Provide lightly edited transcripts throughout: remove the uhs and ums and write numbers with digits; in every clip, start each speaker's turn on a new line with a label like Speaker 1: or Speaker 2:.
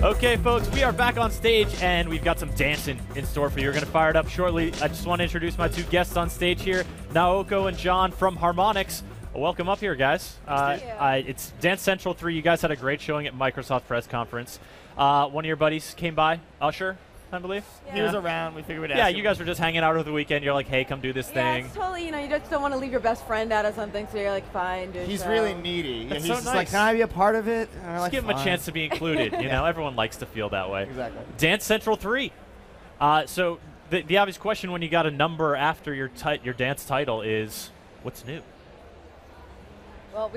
Speaker 1: Okay, folks, we are back on stage, and we've got some dancing in store for you. We're going to fire it up shortly. I just want to introduce my two guests on stage here, Naoko and John from Harmonix. Welcome up here, guys. It's Dance Central 3. You guys had a great showing at Microsoft press conference. One of your buddies came by, Usher, I believe.
Speaker 2: Yeah. He was around. We figured we'd ask him.
Speaker 1: You guys were just hanging out over the weekend. You're like, hey, come do this thing.
Speaker 3: Yeah, it's totally, you just don't want to leave your best friend out of something, so you're like, fine, do
Speaker 2: He's
Speaker 3: so.
Speaker 2: really needy.
Speaker 1: That's
Speaker 2: he's
Speaker 1: so
Speaker 2: just
Speaker 1: nice.
Speaker 2: like, can I be a part of it?
Speaker 1: Just like, give him a chance to be included. You know, everyone likes to feel that way.
Speaker 2: Exactly.
Speaker 1: Dance Central 3. So the obvious question when you got a number after your dance title is, what's new?
Speaker 3: Well,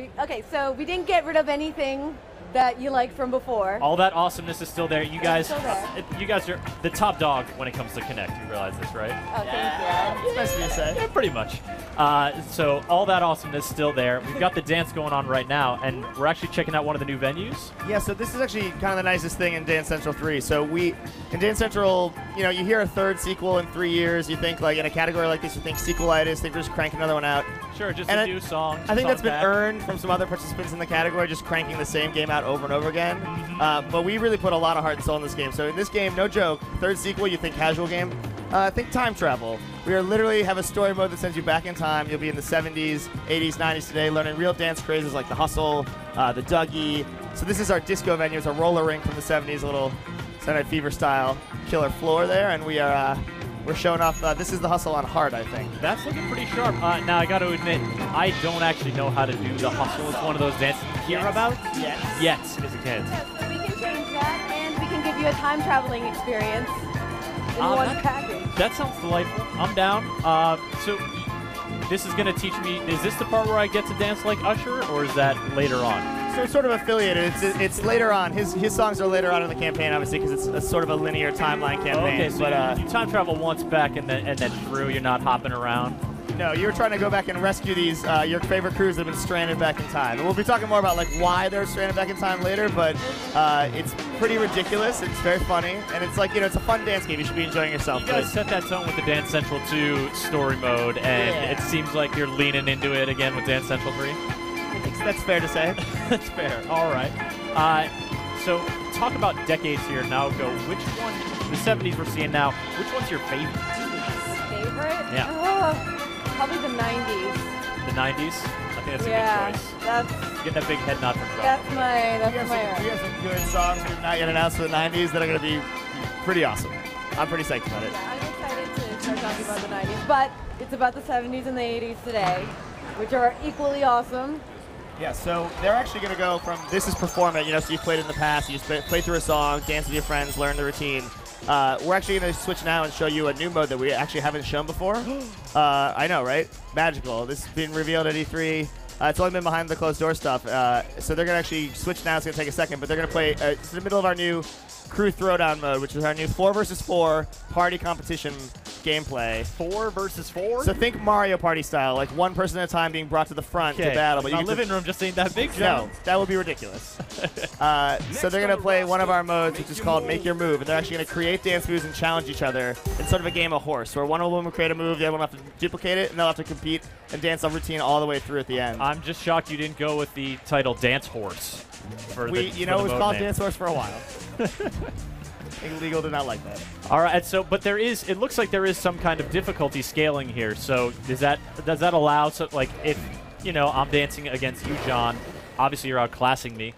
Speaker 3: so we didn't get rid of anything that you liked from before.
Speaker 1: All that awesomeness is still there. You guys,
Speaker 3: still there.
Speaker 1: You guys are the top dog when it comes to Connect. You realize this, right?
Speaker 3: Oh, thank you.
Speaker 2: It's nice of you to say.
Speaker 1: Yeah, pretty much. So all that awesomeness is still there. We've got the dance going on right now, and we're actually checking out one of the new venues.
Speaker 2: Yeah, so this is actually kind of the nicest thing in Dance Central 3. So in Dance Central, you hear a third sequel in 3 years. You think, like, in a category like this, you think sequelitis, think we're just cranking another one out.
Speaker 1: Sure, just a new song.
Speaker 2: I think that's been
Speaker 1: back.
Speaker 2: earned from some other participants in the category, just cranking the same game out over and over again. But we really put a lot of heart and soul in this game. So in this game, no joke, third sequel, you think casual game, think time travel. We literally have a story mode that sends you back in time. You'll be in the 70s, 80s, 90s today, learning real dance crazes like the hustle, the Dougie. So this is our disco venue. It's a roller rink from the 70s, a little Saturday Night Fever style killer floor there, and we're showing off. This is the hustle on hard, I think.
Speaker 1: That's looking pretty sharp. Now, I got to admit, I don't actually know how to do the hustle. It's one of those dances you hear about. Yes, as a kid.
Speaker 3: Yeah, so we can change that, and we can give you a time traveling experience in one package.
Speaker 1: That sounds delightful. I'm down. So this is going to teach me, is this the part where I get to dance like Usher, or is that later on?
Speaker 2: So it's sort of affiliated. It's later on. His songs are later on in the campaign, obviously, because it's a sort of a linear timeline campaign.
Speaker 1: Okay, so you time travel once back and then through. You're not hopping around.
Speaker 2: No, you were trying to go back and rescue these your favorite crews that have been stranded back in time. And we'll be talking more about like why they're stranded back in time later. But it's pretty ridiculous. It's very funny, and it's like it's a fun dance game. You should be enjoying yourself.
Speaker 1: You guys set that tone with the Dance Central 2 story mode, and it seems like you're leaning into it again with Dance Central 3.
Speaker 2: That's fair to say.
Speaker 1: That's fair. All right. So talk about decades here. Now go. Which one? The 70s we're seeing now. Which one's your favorite?
Speaker 3: Favorite?
Speaker 1: Yeah.
Speaker 3: Oh, probably the 90s.
Speaker 1: The 90s. I think that's a good choice.
Speaker 3: That's
Speaker 1: Get that big head nod from John.
Speaker 3: that's my.
Speaker 2: We have some good songs we've not yet announced for the 90s that are going to be pretty awesome. I'm pretty psyched about it.
Speaker 3: I'm excited to start talking about the 90s, but it's about the 70s and the 80s today, which are equally awesome.
Speaker 2: Yeah, so they're actually going to go from this is perform it, so you've played in the past, you just play through a song, dance with your friends, learn the routine. We're actually going to switch now and show you a new mode that we actually haven't shown before. I know, right? Magical. This has been revealed at E3. It's only been behind the closed door stuff. So they're going to actually switch now. It's going to take a second, but they're going to play it's in the middle of our new crew throwdown mode, which is our new 4 versus 4 party competition gameplay.
Speaker 1: 4 versus 4?
Speaker 2: So think Mario Party style, like one person at a time being brought to the front to battle. But
Speaker 1: my living room just ain't that big, John.
Speaker 2: No, that would be ridiculous. So they're going to play one of our modes, which is called Make Your Move, and they're actually going to create dance moves and challenge each other in sort of a game of horse, where one of them will create a move, the other one will have to duplicate it, and they'll have to compete and dance a routine all the way through at the end.
Speaker 1: I'm just shocked you didn't go with the title Dance Horse.
Speaker 2: It was called Dance Horse for a while. Legal did not like that.
Speaker 1: All right, so but it looks like there is some kind of difficulty scaling here. So does that allow, so like if I'm dancing against you, John, obviously you're outclassing me.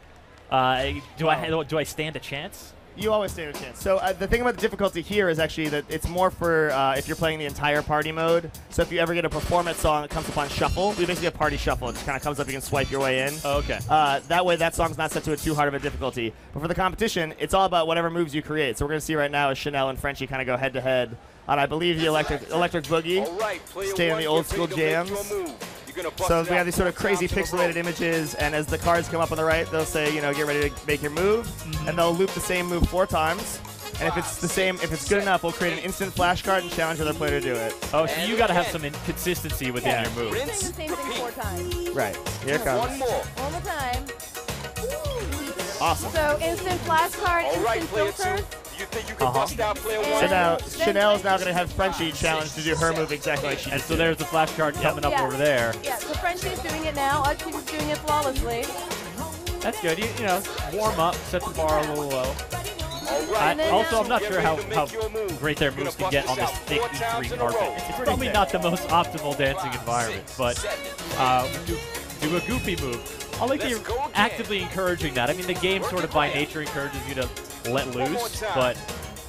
Speaker 1: Do I stand a chance?
Speaker 2: You always stand a chance. So the thing about the difficulty here is actually that it's more for if you're playing the entire party mode. So if you ever get a performance song that comes up on shuffle, we basically have party shuffle. It just kind of comes up, you can swipe your way in.
Speaker 1: Oh, okay.
Speaker 2: That way that song's not set to a too hard of a difficulty. But for the competition, it's all about whatever moves you create. So we're going to see right now as Chanel and Frenchie kind of go head to head on, I believe, the electric boogie. Stay in the old school jams. So we have these sort of crazy pixelated images, and as the cards come up on the right, they'll say, get ready to make your move, and they'll loop the same move 4 times. And if it's the same, if it's good enough, we'll create an instant flashcard and challenge the other player to do it.
Speaker 1: Oh, so you got to have some consistency within your move.
Speaker 3: Saying the same thing 4 times.
Speaker 2: Right. Here it comes.
Speaker 3: One more time.
Speaker 2: Awesome.
Speaker 3: So instant flashcard, instant filter.
Speaker 4: You think you can bust out player one?
Speaker 2: So now Chanel's now going to have Frenchie challenge to do her move exactly like she did.
Speaker 1: And so there's the flashcard coming up over there.
Speaker 3: Yeah, so Frenchie's doing it now. She's doing it flawlessly.
Speaker 1: That's good. You know, warm up, set the bar a little low. Also, I'm not sure how great their moves can get on this thick E3 carpet. It's probably not the most optimal dancing environment, but do a goofy move. I like that you're actively encouraging that. I mean, the game sort of by nature encourages you to let loose, but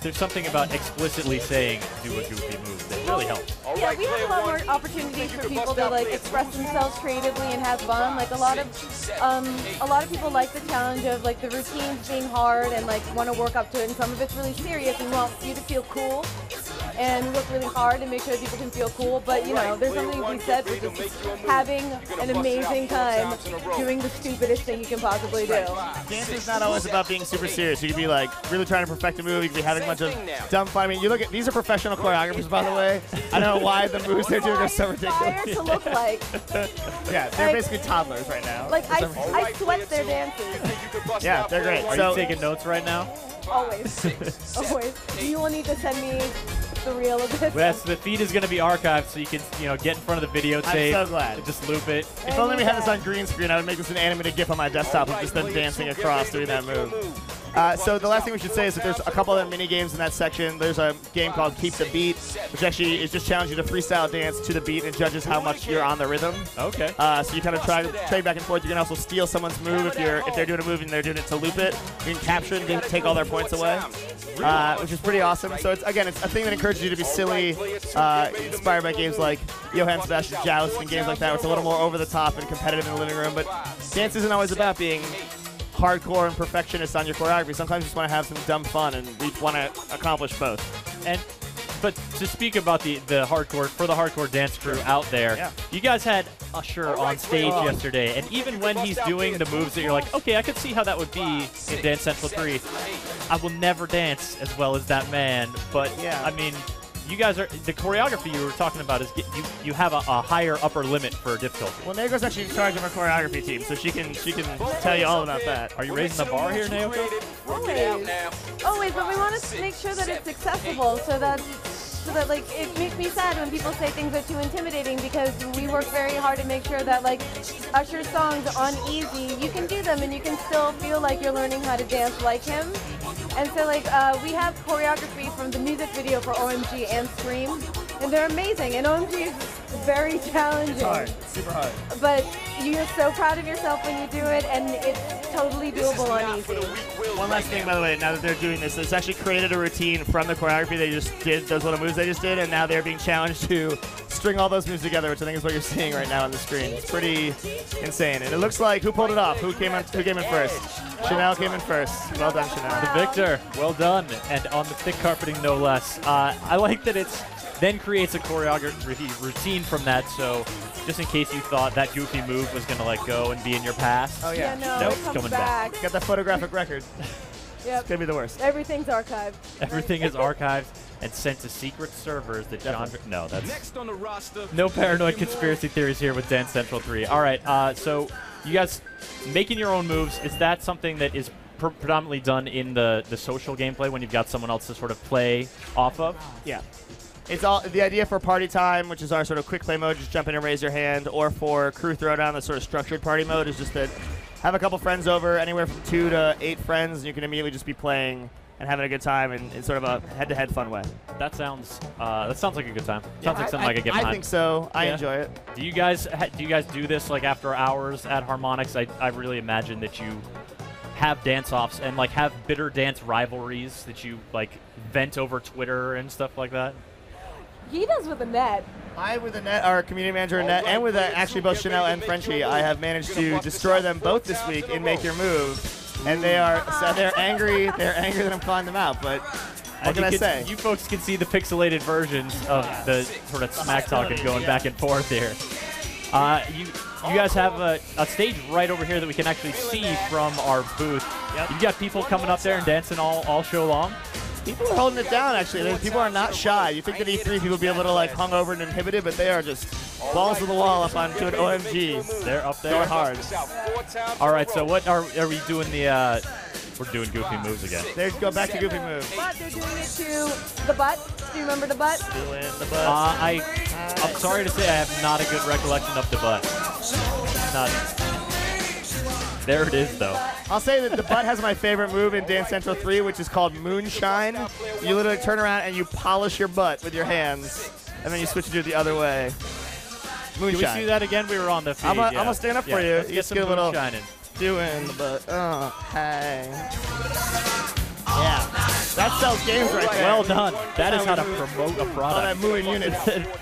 Speaker 1: there's something about explicitly saying do a goofy move that really helps.
Speaker 3: Yeah, we have a lot more opportunities for people to like express themselves creatively and have fun. Like a lot of people like the challenge of like the routines being hard and like want to work up to it, and some of it's really serious and want you to feel cool and work really hard and make sure people can feel cool. But you know, there's something to be said for just having an amazing time doing the stupidest thing you can possibly do.
Speaker 2: Dance is not always about being super serious. You can be like really trying to perfect a move. You can be having a bunch of dumb fun. I mean, you look at these are professional choreographers, by the way. I don't know why the moves they're doing are so ridiculous.
Speaker 3: To look like.
Speaker 2: Yeah, they're basically toddlers right now.
Speaker 3: Like I sweat their dances.
Speaker 2: Yeah, they're great.
Speaker 1: Are you taking notes right now?
Speaker 3: Always. Always. You will need to send me the reel of this.
Speaker 1: Yes, the feed is going to be archived, so you can get in front of the videotape.
Speaker 2: I'm so glad.
Speaker 1: And just loop it.
Speaker 2: If only we had this on green screen, I would make this an animated GIF on my desktop of just them dancing across doing that move. So the last thing we should say is that there's a couple other mini games in that section. There's a game called Keep the Beat, which actually is just challenging you to freestyle dance to the beat and judges how much you're on the rhythm.
Speaker 1: Okay.
Speaker 2: So you kind of trade back and forth. You can also steal someone's move if they're doing a move and they're doing it to loop it. You can capture it and take all their points away, which is pretty awesome. So it's a thing that encourages you to be silly, inspired by games like Johann Sebastian Joust and games like that, where it's a little more over the top and competitive in the living room. But dance isn't always about being hardcore and perfectionist on your choreography. Sometimes you just want to have some dumb fun, and we want to accomplish both.
Speaker 1: But to speak about the hardcore dance crew out there, you guys had Usher on stage yesterday, and even when he's doing the moves that you're like, okay, I could see how that would be in Dance Central 3. I will never dance as well as that man, but I mean, you guys are the choreography you were talking about is you have a higher upper limit for difficulty.
Speaker 2: Well, Naoko's actually in charge of our choreography team, so she can tell you all about that.
Speaker 1: Are you raising the bar here, Naoko?
Speaker 3: Always, but we want to make sure that it's accessible, so that like it makes me sad when people say things are too intimidating, because we work very hard to make sure that like Usher's songs on easy, you can do them and you can still feel like you're learning how to dance like him. And so like we have choreography from the music video for OMG and Scream, and they're amazing, and OMG is very challenging. It's
Speaker 2: hard, super hard.
Speaker 3: But you're so proud of yourself when you do it, and it's totally doable on easy.
Speaker 2: One last thing, by the way, now that they're doing this, it's actually created a routine from the choreography they just did, those little moves they just did, and now they're being challenged to string all those moves together, which I think is what you're seeing right now on the screen. It's pretty insane, and it looks like who pulled it off? Who came in first? Chanel came in first. Well done, Chanel.
Speaker 1: The victor. Well done, and on the thick carpeting, no less. I like that it's then creates a choreography routine from that, so just in case you thought that goofy move was going to let go and be in your past.
Speaker 2: Oh, yeah.
Speaker 3: No,
Speaker 1: it's coming back.
Speaker 2: Got that photographic record.
Speaker 3: Yep.
Speaker 2: It's going to be the worst.
Speaker 3: Everything's archived.
Speaker 1: Everything is archived and sent to secret servers that John... No, that's...
Speaker 4: Next on the roster.
Speaker 1: No paranoid conspiracy theories here with Dance Central 3. All right, so you guys making your own moves, is that something that is predominantly done in the social gameplay when you've got someone else to sort of play off of?
Speaker 2: Yeah. It's all the idea for party time, which is our sort of quick play mode, just jump in and raise your hand, or for crew throwdown, the sort of structured party mode, is just that have a couple friends over, anywhere from 2 to 8 friends, and you can immediately just be playing and having a good time in sort of a head-to-head fun way.
Speaker 1: That sounds like a good time. Sounds like something I could get behind.
Speaker 2: I think so. I enjoy it.
Speaker 1: Do you guys do this like after hours at Harmonix? I really imagine that you have dance-offs and like have bitter dance rivalries that you like vent over Twitter and stuff like that.
Speaker 3: He does with Annette.
Speaker 2: With Annette, our community manager Annette, and with actually both Chanel and Frenchie, I have managed to destroy them both this week in Make Your Move, and they're angry. They're angry that I'm calling them out, but what can I say?
Speaker 1: You folks can see the pixelated versions of the sort of smack talking going back and forth here. You guys have a stage right over here that we can actually see from our booth. Yep. You got people coming up there and dancing all show long.
Speaker 2: People are holding it down, actually. People are not shy. You think that E3 people would be a little like hungover and inhibited, but they are just balls to the wall up onto an OMG.
Speaker 1: They're up there.
Speaker 2: Going hard.
Speaker 1: All right, so what are we doing? We're doing goofy moves again.
Speaker 2: There, go back to goofy moves.
Speaker 3: But they're doing it to the butt. Do you remember the butt?
Speaker 2: Doing the butt.
Speaker 1: I'm sorry to say I have not a good recollection of the butt. Not. There it is, though.
Speaker 2: I'll say that the butt has my favorite move in Dance Central 3, which is called Moonshine. You literally turn around and you polish your butt with your hands, and then you switch to do it the other way. Moonshine.
Speaker 1: Can we see that again? We were on the feed.
Speaker 2: I'm gonna stand up for you.
Speaker 1: Let's get some moonshine in.
Speaker 2: Doing the butt. Hey. Yeah. That sells games right there.
Speaker 1: Well done. That is how to promote a product.
Speaker 2: All that moving unit.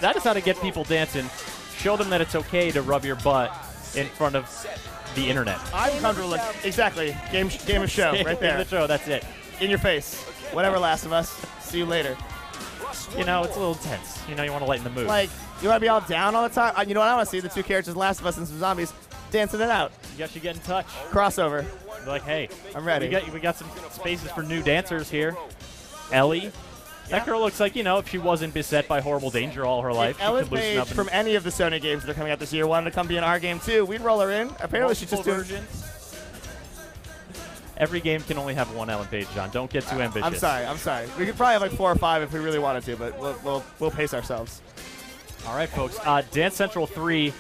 Speaker 1: That is how to get people dancing. Show them that it's okay to rub your butt in front of the internet.
Speaker 2: I'm comfortable. Exactly. Game of show right there.
Speaker 1: Game of show, that's it.
Speaker 2: In your face. Whatever, Last of Us. See you later.
Speaker 1: You know, it's a little tense. You know, you want to lighten the mood.
Speaker 2: Like, you want to be all down all the time? You know what I want to see? The two characters, Last of Us and some zombies, dancing it out.
Speaker 1: You guys should get in touch.
Speaker 2: Crossover.
Speaker 1: Be like, hey,
Speaker 2: I'm ready.
Speaker 1: We got some spaces for new dancers here. Ellie. That girl looks like, you know, if she wasn't beset by horrible danger all her life,
Speaker 2: if
Speaker 1: she
Speaker 2: Ellen
Speaker 1: could loosen
Speaker 2: Page
Speaker 1: up.
Speaker 2: from any of the Sony games that are coming out this year wanted to come be in our game too, we'd roll her in. Apparently she's just doing...
Speaker 1: versions. Every game can only have one Ellen Page, John. Don't get too ambitious.
Speaker 2: I'm sorry. We could probably have like 4 or 5 if we really wanted to, but we'll pace ourselves.
Speaker 1: All right, folks. Dance Central 3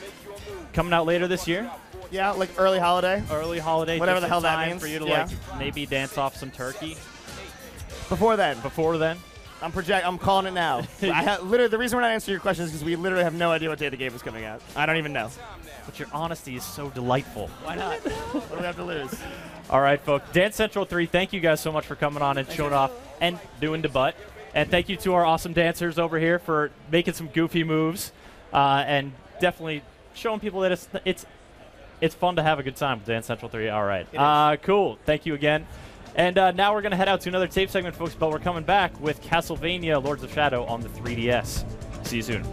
Speaker 1: coming out later this year.
Speaker 2: Yeah, like early holiday.
Speaker 1: Early holiday.
Speaker 2: Whatever
Speaker 1: just
Speaker 2: the hell
Speaker 1: in
Speaker 2: that
Speaker 1: time
Speaker 2: means.
Speaker 1: for you to
Speaker 2: Yeah.
Speaker 1: like maybe dance off some turkey.
Speaker 2: Before then.
Speaker 1: Before then.
Speaker 2: I'm calling it now. Literally, the reason we're not answering your question is because we literally have no idea what day the game is coming out. I don't even know.
Speaker 1: But your honesty is so delightful.
Speaker 2: Why not? What do we have to lose?
Speaker 1: All right, folks. Dance Central 3, thank you guys so much for coming on and showing off and doing the butt. And thank you to our awesome dancers over here for making some goofy moves and definitely showing people that it's fun to have a good time with Dance Central 3. All right. Cool. Thank you again. And now we're going to head out to another tape segment, folks, but we're coming back with Castlevania Lords of Shadow on the 3DS. See you soon.